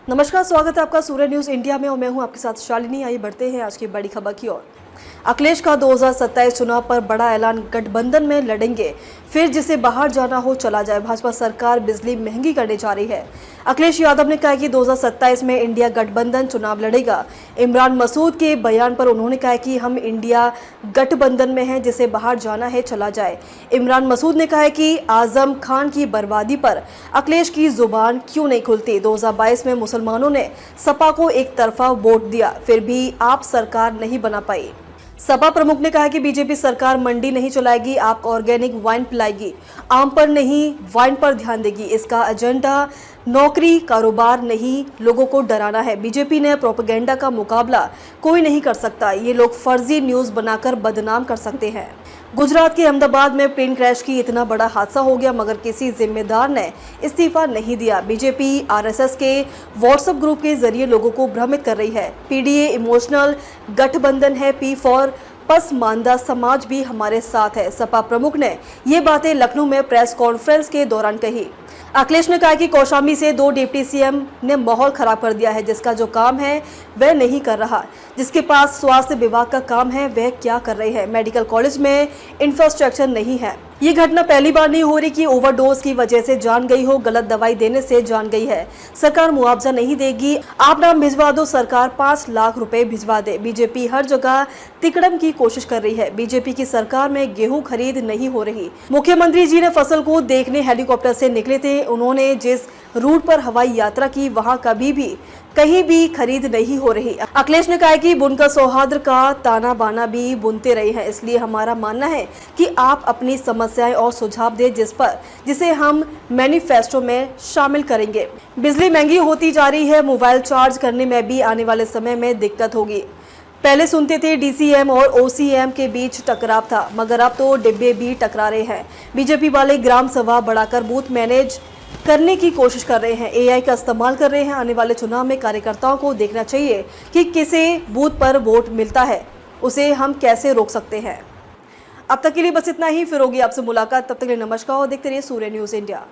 नमस्कार, स्वागत है आपका सूर्य न्यूज इंडिया में और मैं हूं आपके साथ शालिनी। आइए बढ़ते हैं आज की बड़ी खबर की ओर। अखिलेश का 2027 चुनाव पर बड़ा ऐलान, गठबंधन में लड़ेंगे, फिर जिसे बाहर जाना हो चला जाए। भाजपा सरकार बिजली महंगी करने जा रही है। अखिलेश यादव ने कहा कि 2027 में इंडिया गठबंधन चुनाव लड़ेगा। इमरान मसूद के बयान पर उन्होंने कहा कि हम इंडिया गठबंधन में हैं, जिसे बाहर जाना है चला जाए। इमरान मसूद ने कहा कि आजम खान की बर्बादी पर अखिलेश की जुबान क्यों नहीं खुलती। 2022 में मुसलमानों ने सपा को एक तरफा वोट दिया, फिर भी आप सरकार नहीं बना पाई। सपा प्रमुख ने कहा कि बीजेपी सरकार मंडी नहीं चलाएगी, आप ऑर्गेनिक वाइन पिलाएगी, आम पर नहीं वाइन पर ध्यान देगी। इसका एजेंडा नौकरी कारोबार नहीं, लोगों को डराना है। बीजेपी ने प्रोपेगेंडा का मुकाबला कोई नहीं कर सकता। ये लोग फर्जी न्यूज बनाकर बदनाम कर सकते हैं। गुजरात के अहमदाबाद में प्लेन क्रैश की इतना बड़ा हादसा हो गया, मगर किसी जिम्मेदार ने इस्तीफा नहीं दिया। बीजेपी आरएसएस के व्हाट्सएप ग्रुप के जरिए लोगों को भ्रमित कर रही है। पीडीए इमोशनल गठबंधन है, पी फॉर पसमानदा समाज भी हमारे साथ है। सपा प्रमुख ने ये बातें लखनऊ में प्रेस कॉन्फ्रेंस के दौरान कही। अखिलेश ने कहा कि कौशाम्बी से 2 डिप्टी सीएम ने माहौल खराब कर दिया है। जिसका जो काम है वह नहीं कर रहा, जिसके पास स्वास्थ्य विभाग का काम है वह क्या कर रहे हैं। मेडिकल कॉलेज में इंफ्रास्ट्रक्चर नहीं है। ये घटना पहली बार नहीं हो रही कि ओवरडोज की वजह से जान गई हो, गलत दवाई देने से जान गई है। सरकार मुआवजा नहीं देगी, आप नाम भिजवा दो, सरकार 5 लाख रुपए भिजवा दे। बीजेपी हर जगह तिकड़म की कोशिश कर रही है। बीजेपी की सरकार में गेहूं खरीद नहीं हो रही। मुख्यमंत्री जी ने फसल को देखने हेलीकॉप्टर से निकले थे। उन्होंने जिस रूट पर हवाई यात्रा की, वहां कहीं भी खरीद नहीं हो रही। अखिलेश ने कहा कि बुनकर सौहार्द का ताना बाना भी बुनते रहे हैं, इसलिए हमारा मानना है कि आप अपनी समस्याएं और सुझाव दें, जिसे हम मैनिफेस्टो में शामिल करेंगे। बिजली महंगी होती जा रही है, मोबाइल चार्ज करने में भी आने वाले समय में दिक्कत होगी। पहले सुनते थे डीसीएम और ओसीएम के बीच टकराव था, मगर अब तो डिब्बे भी टकरा रहे हैं। बीजेपी वाले ग्राम सभा बढ़ाकर बूथ मैनेज करने की कोशिश कर रहे हैं, एआई का इस्तेमाल कर रहे हैं। आने वाले चुनाव में कार्यकर्ताओं को देखना चाहिए कि किसे बूथ पर वोट मिलता है, उसे हम कैसे रोक सकते हैं। अब तक के लिए बस इतना ही, फिर होगी आपसे मुलाकात। तब तक के लिए नमस्कार और देखते रहिए सूर्य न्यूज इंडिया।